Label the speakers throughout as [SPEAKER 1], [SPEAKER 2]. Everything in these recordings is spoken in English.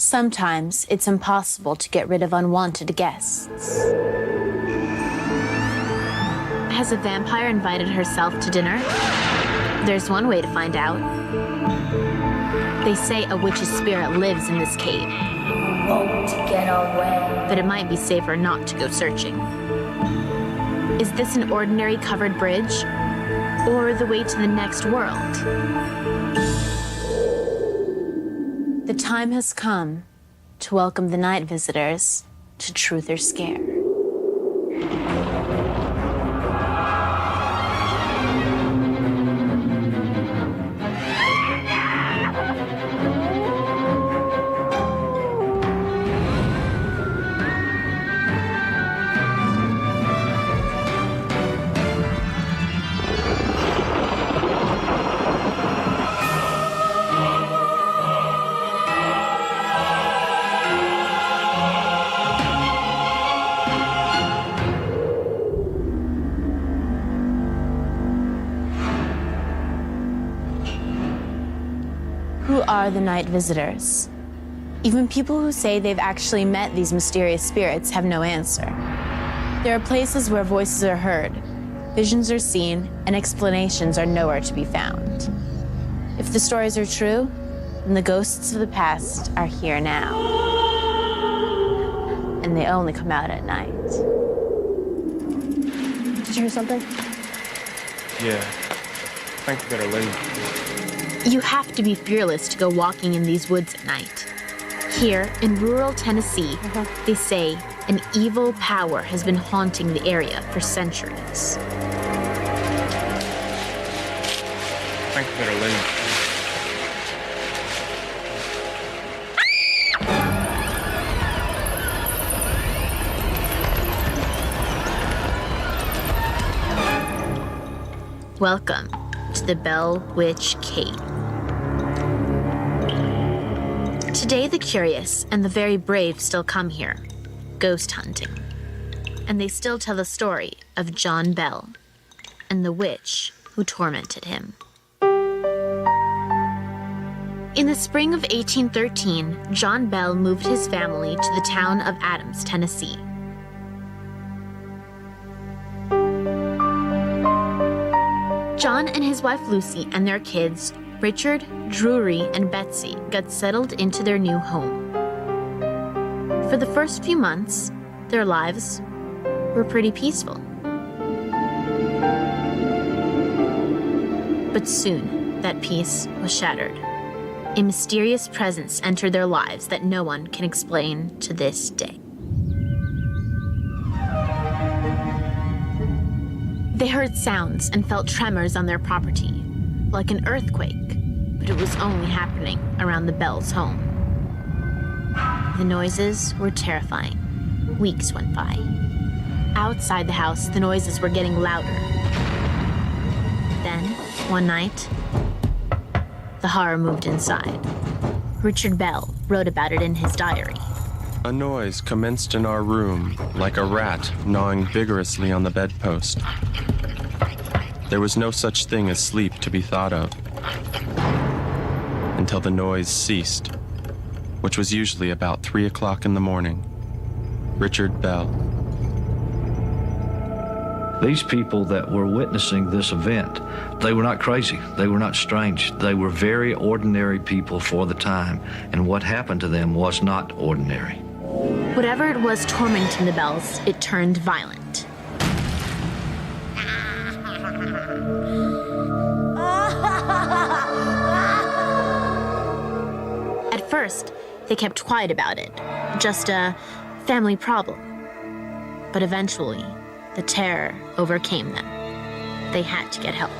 [SPEAKER 1] Sometimes it's impossible to get rid of unwanted guests. Has a vampire invited herself to dinner? There's one way to find out. They say a witch's spirit lives in this cave.
[SPEAKER 2] Won't get away.
[SPEAKER 1] But it might be safer not to go searching. Is this an ordinary covered bridge? Or the way to the next world? The time has come to welcome the night visitors to Truth or Scare. Who are the night visitors? Even people who say they've actually met these mysterious spirits have no answer. There are places where voices are heard, visions are seen, and explanations are nowhere to be found. If the stories are true, then the ghosts of the past are here now. And they only come out at night. Did you hear something?
[SPEAKER 3] Yeah. I think we better leave.
[SPEAKER 1] You have to be fearless to go walking in these woods at night. Here, in rural Tennessee, they say an evil power has been haunting the area for centuries.
[SPEAKER 3] I think we better leave.
[SPEAKER 1] Welcome to the Bell Witch Cave. Today, the curious and the very brave still come here, ghost hunting. And they still tell the story of John Bell and the witch who tormented him. In the spring of 1813, John Bell moved his family to the town of Adams, Tennessee. John and his wife Lucy and their kids, Richard, Drury, and Betsy, got settled into their new home. For the first few months, their lives were pretty peaceful. But soon, that peace was shattered. A mysterious presence entered their lives that no one can explain to this day. They heard sounds and felt tremors on their property, like an earthquake, but it was only happening around the Bells' home. The noises were terrifying. Weeks went by. Outside the house, the noises were getting louder. Then, one night, the horror moved inside. Richard Bell wrote about it in his diary.
[SPEAKER 3] A noise commenced in our room, like a rat gnawing vigorously on the bedpost. There was no such thing as sleep to be thought of, until the noise ceased, which was usually about 3 o'clock in the morning. Richard Bell.
[SPEAKER 4] These people that were witnessing this event, they were not crazy, they were not strange, they were very ordinary people for the time, and what happened to them was not ordinary.
[SPEAKER 1] Whatever it was tormenting the Bells, it turned violent. At first, they kept quiet about it, just a family problem. But eventually, the terror overcame them. They had to get help.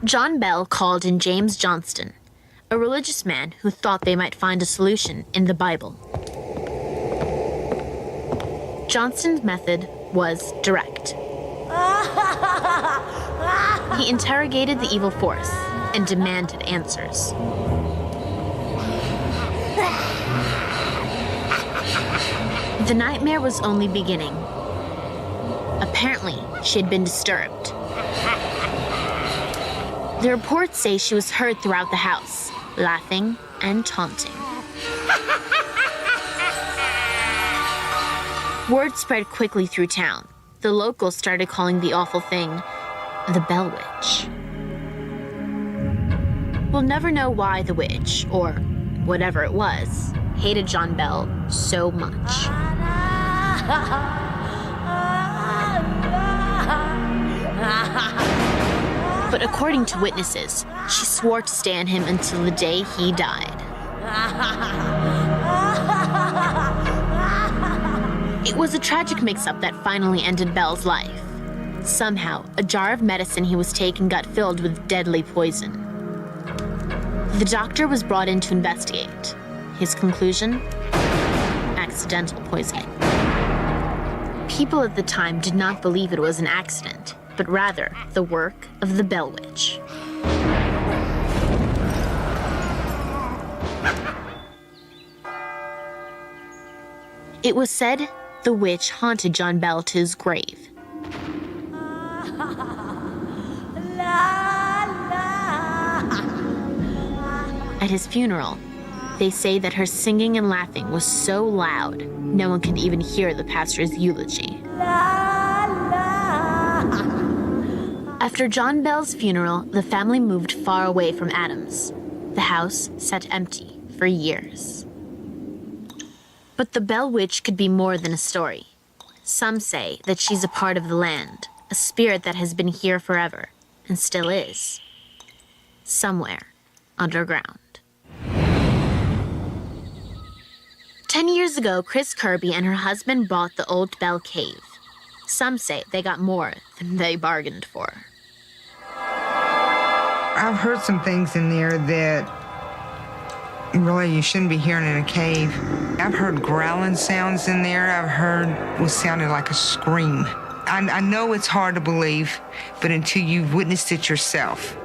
[SPEAKER 1] John Bell called in James Johnston, a religious man who thought they might find a solution in the Bible. Johnston's method was direct. He interrogated the evil force and demanded answers. The nightmare was only beginning. Apparently, she had been disturbed. The reports say she was heard throughout the house, laughing, and taunting. Word spread quickly through town. The locals started calling the awful thing the Bell Witch. We'll never know why the witch, or whatever it was, hated John Bell so much. But according to witnesses, she swore to stay on him until the day he died. It was a tragic mix-up that finally ended Bell's life. Somehow, a jar of medicine he was taking got filled with deadly poison. The doctor was brought in to investigate. His conclusion? Accidental poisoning. People at the time did not believe it was an accident, but rather the work of the Bell Witch. It was said the witch haunted John Bell to his grave. At his funeral, they say that her singing and laughing was so loud, no one could even hear the pastor's eulogy. After John Bell's funeral, the family moved far away from Adams. The house sat empty for years. But the Bell Witch could be more than a story. Some say that she's a part of the land, a spirit that has been here forever, and still is. Somewhere underground. 10 years ago, Chris Kirby and her husband bought the old Bell Cave. Some say they got more than they bargained for.
[SPEAKER 5] I've heard some things in there that really you shouldn't be hearing in a cave. I've heard growling sounds in there. I've heard what sounded like a scream. I know it's hard to believe, but until you've witnessed it yourself,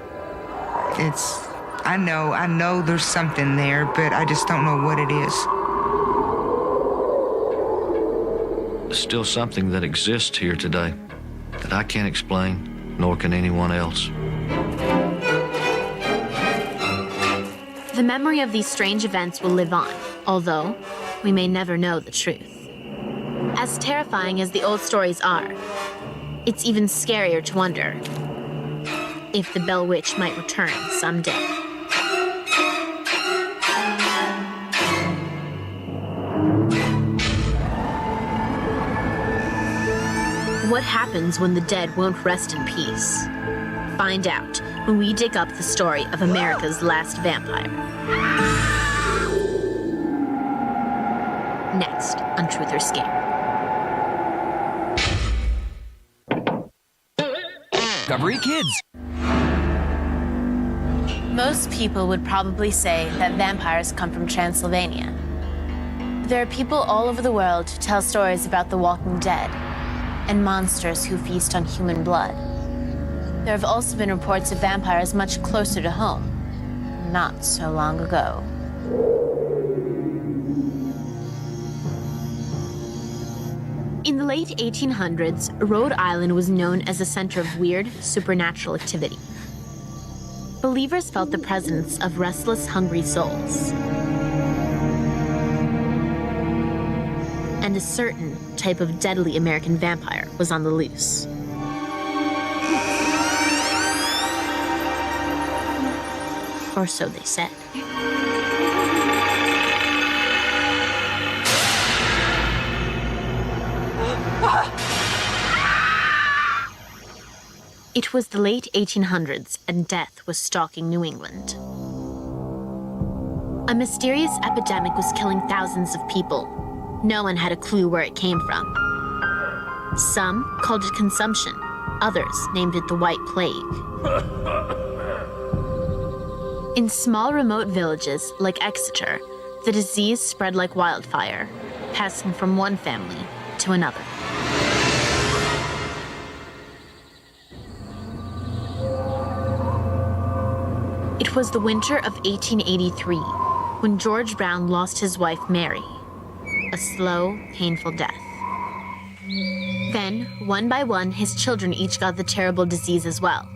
[SPEAKER 5] I know there's something there, but I just don't know what it is.
[SPEAKER 4] There's still something that exists here today that I can't explain, nor can anyone else.
[SPEAKER 1] The memory of these strange events will live on, although we may never know the truth. As terrifying as the old stories are, it's even scarier to wonder if the Bell Witch might return someday. What happens when the dead won't rest in peace? Find out when we dig up the story of America's last vampire. Next on Truth or Scare.
[SPEAKER 6] Discovery Kids.
[SPEAKER 1] Most people would probably say that vampires come from Transylvania. There are people all over the world who tell stories about the walking dead and monsters who feast on human blood. There have also been reports of vampires much closer to home, not so long ago. In the late 1800s, Rhode Island was known as a center of weird, supernatural activity. Believers felt the presence of restless, hungry souls. And a certain type of deadly American vampire was on the loose. Or so they said. It was the late 1800s, and death was stalking New England. A mysterious epidemic was killing thousands of people. No one had a clue where it came from. Some called it consumption. Others named it the White Plague. In small remote villages like Exeter, the disease spread like wildfire, passing from one family to another. It was the winter of 1883 when George Brown lost his wife, Mary. A slow, painful death. Then, one by one, his children each got the terrible disease as well.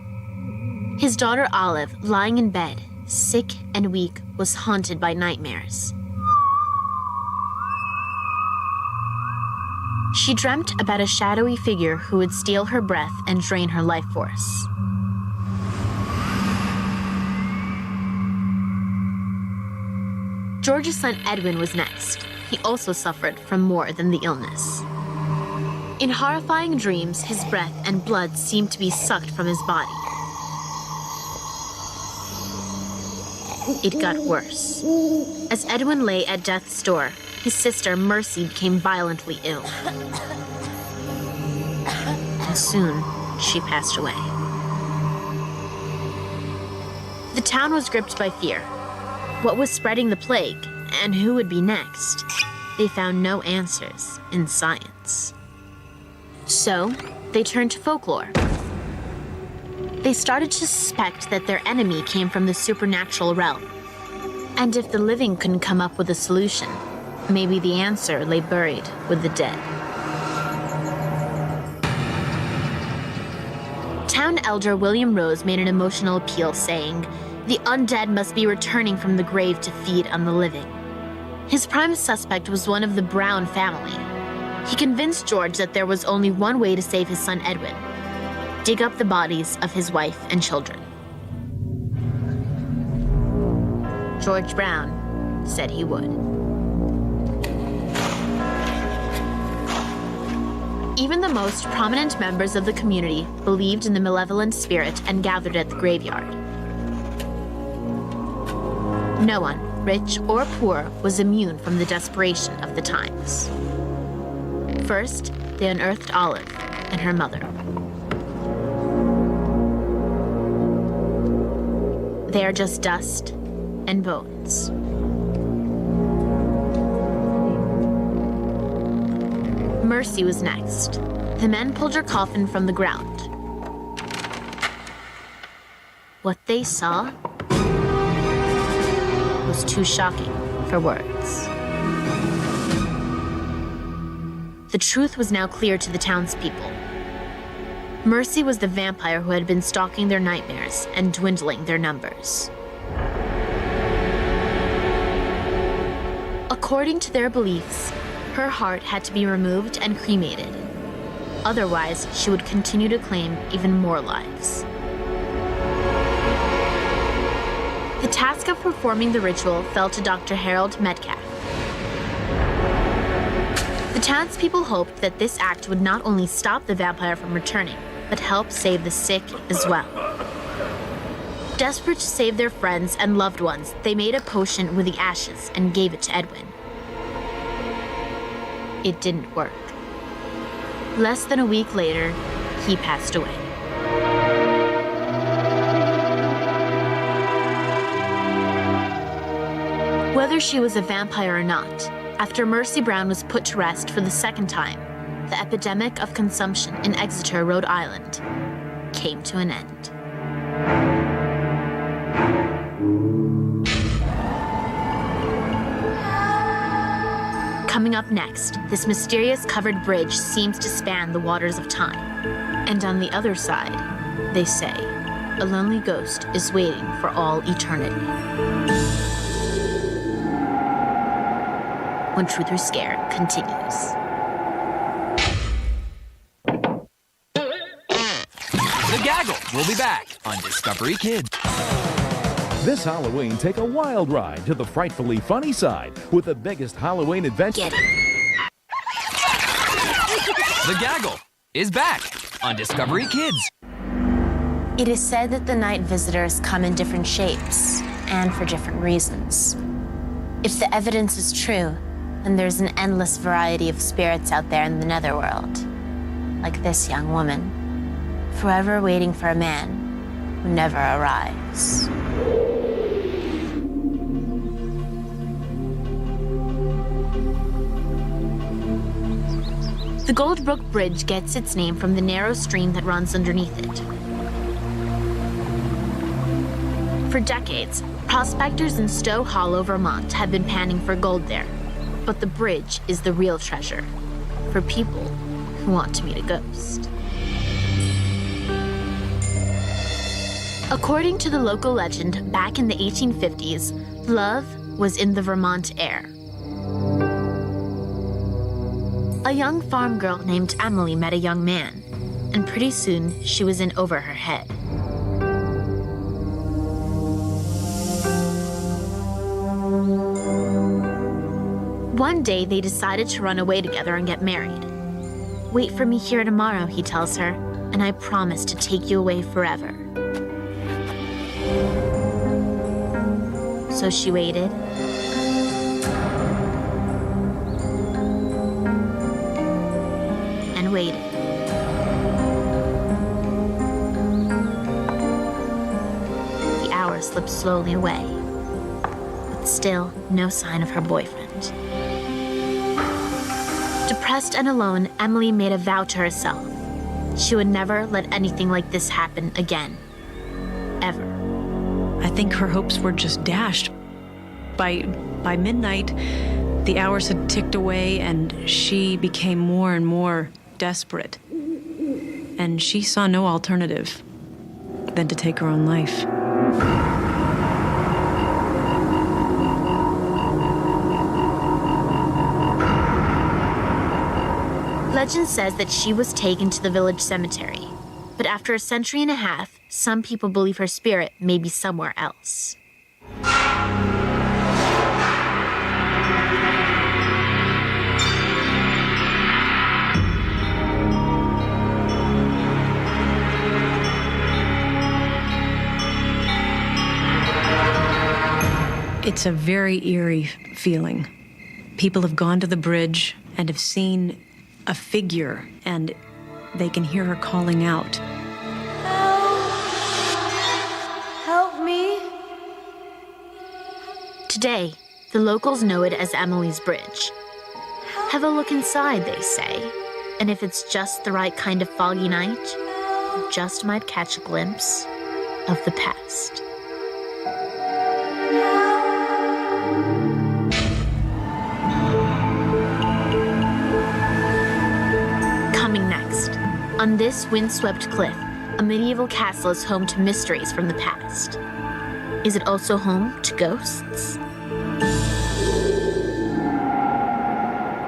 [SPEAKER 1] His daughter Olive, lying in bed, sick and weak, was haunted by nightmares. She dreamt about a shadowy figure who would steal her breath and drain her life force. George's son Edwin was next. He also suffered from more than the illness. In horrifying dreams, his breath and blood seemed to be sucked from his body. It got worse. As Edwin lay at death's door, his sister Mercy became violently ill. And soon, she passed away. The town was gripped by fear. What was spreading the plague, and who would be next? They found no answers in science. So, they turned to folklore. They started to suspect that their enemy came from the supernatural realm. And if the living couldn't come up with a solution, maybe the answer lay buried with the dead. Town elder William Rose made an emotional appeal saying, "The undead must be returning from the grave to feed on the living." His prime suspect was one of the Brown family. He convinced George that there was only one way to save his son Edwin: dig up the bodies of his wife and children. George Brown said he would. Even the most prominent members of the community believed in the malevolent spirit and gathered at the graveyard. No one, rich or poor, was immune from the desperation of the times. First, they unearthed Olive and her mother. They are just dust and bones. Mercy was next. The men pulled her coffin from the ground. What they saw was too shocking for words. The truth was now clear to the townspeople. Mercy was the vampire who had been stalking their nightmares and dwindling their numbers. According to their beliefs, her heart had to be removed and cremated. Otherwise, she would continue to claim even more lives. The task of performing the ritual fell to Dr. Harold Metcalf. The townspeople hoped that this act would not only stop the vampire from returning, but help save the sick as well. Desperate to save their friends and loved ones, they made a potion with the ashes and gave it to Edwin. It didn't work. Less than a week later, he passed away. Whether she was a vampire or not, after Mercy Brown was put to rest for the second time, the epidemic of consumption in Exeter, Rhode Island, came to an end. Coming up next, this mysterious covered bridge seems to span the waters of time. And on the other side, they say, a lonely ghost is waiting for all eternity. When Truth or Scare continues.
[SPEAKER 6] The Gaggle. We'll be back on Discovery Kids.
[SPEAKER 7] This Halloween, take a wild ride to the frightfully funny side with the biggest Halloween adventure.
[SPEAKER 1] Get it.
[SPEAKER 6] The Gaggle is back on Discovery Kids.
[SPEAKER 1] It is said that the night visitors come in different shapes and for different reasons. If the evidence is true, then there's an endless variety of spirits out there in the netherworld. Like this young woman, forever waiting for a man who never arrives. The Goldbrook Bridge gets its name from the narrow stream that runs underneath it. For decades, prospectors in Stowe Hollow, Vermont have been panning for gold there. But the bridge is the real treasure for people who want to meet a ghost. According to the local legend, back in the 1850s, love was in the Vermont air. A young farm girl named Emily met a young man, and pretty soon she was in over her head. One day, they decided to run away together and get married. "Wait for me here tomorrow," he tells her, "and I promise to take you away forever." So she waited. And waited. The hours slipped slowly away, but still no sign of her boyfriend. Depressed and alone, Emily made a vow to herself. She would never let anything like this happen again. Ever.
[SPEAKER 8] I think her hopes were just dashed. By midnight, the hours had ticked away and she became more and more desperate. And she saw no alternative than to take her own life.
[SPEAKER 1] Legend says that she was taken to the village cemetery, but after a century and a half, some people believe her spirit may be somewhere else.
[SPEAKER 8] It's a very eerie feeling. People have gone to the bridge and have seen a figure, and they can hear her calling out.
[SPEAKER 2] Help me.
[SPEAKER 1] Today, the locals know it as Emily's Bridge. Have a look inside, they say, and if it's just the right kind of foggy night, you just might catch a glimpse of the past. Coming next, on this windswept cliff, a medieval castle is home to mysteries from the past. Is it also home to ghosts?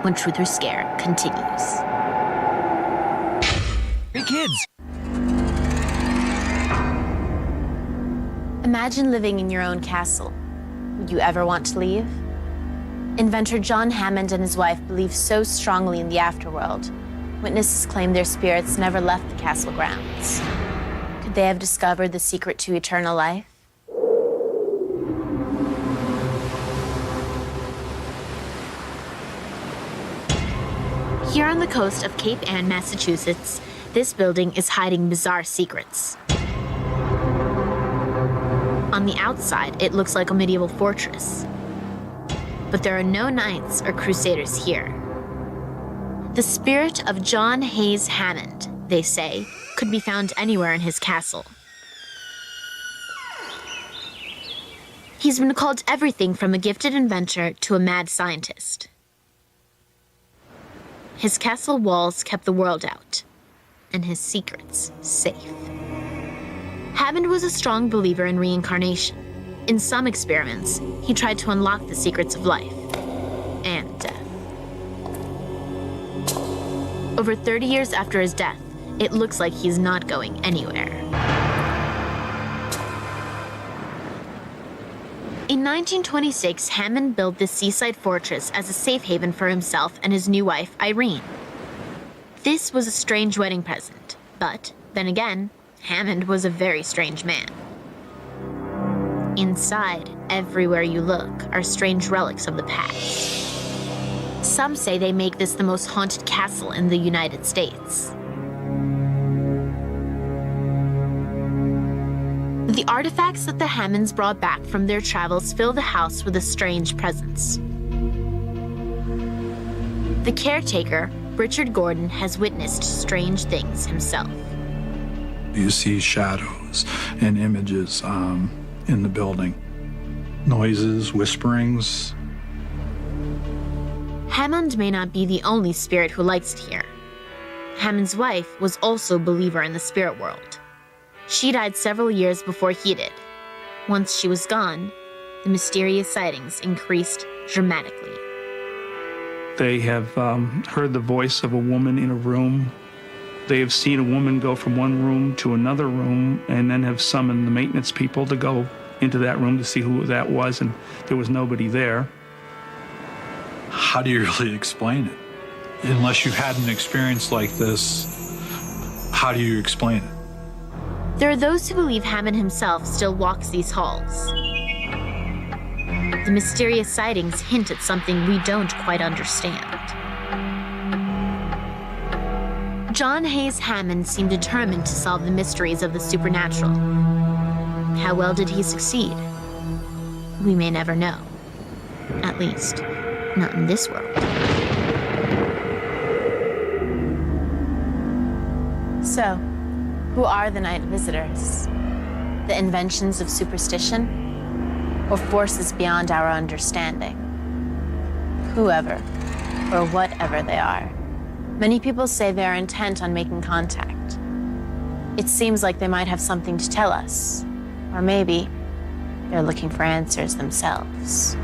[SPEAKER 1] When Truth or Scare continues.
[SPEAKER 6] Hey kids!
[SPEAKER 1] Imagine living in your own castle. Would you ever want to leave? Inventor John Hammond and his wife believe so strongly in the afterworld. Witnesses claim their spirits never left the castle grounds. Could they have discovered the secret to eternal life? Here on the coast of Cape Ann, Massachusetts, this building is hiding bizarre secrets. On the outside, it looks like a medieval fortress. But there are no knights or crusaders here. The spirit of John Hayes Hammond, they say, could be found anywhere in his castle. He's been called everything from a gifted inventor to a mad scientist. His castle walls kept the world out, and his secrets safe. Hammond was a strong believer in reincarnation. In some experiments, he tried to unlock the secrets of life and death. Over 30 years after his death, it looks like he's not going anywhere. In 1926, Hammond built this seaside fortress as a safe haven for himself and his new wife, Irene. This was a strange wedding present, but then again, Hammond was a very strange man. Inside, everywhere you look, are strange relics of the past. Some say they make this the most haunted castle in the United States. The artifacts that the Hammonds brought back from their travels fill the house with a strange presence. The caretaker, Richard Gordon, has witnessed strange things himself.
[SPEAKER 9] You see shadows and images in the building. Noises, whisperings.
[SPEAKER 1] Hammond may not be the only spirit who likes it here. Hammond's wife was also a believer in the spirit world. She died several years before he did. Once she was gone, the mysterious sightings increased dramatically.
[SPEAKER 10] They have heard the voice of a woman in a room. They have seen a woman go from one room to another room and then have summoned the maintenance people to go into that room to see who that was, and there was nobody there.
[SPEAKER 9] How do you really explain it? Unless you had an experience like this, how do you explain it?
[SPEAKER 1] There are those who believe Hammond himself still walks these halls. The mysterious sightings hint at something we don't quite understand. John Hayes Hammond seemed determined to solve the mysteries of the supernatural. How well did he succeed? We may never know. At least, not in this world. So, who are the night visitors? The inventions of superstition? Or forces beyond our understanding? Whoever, or whatever they are. Many people say they are intent on making contact. It seems like they might have something to tell us. Or maybe they're looking for answers themselves.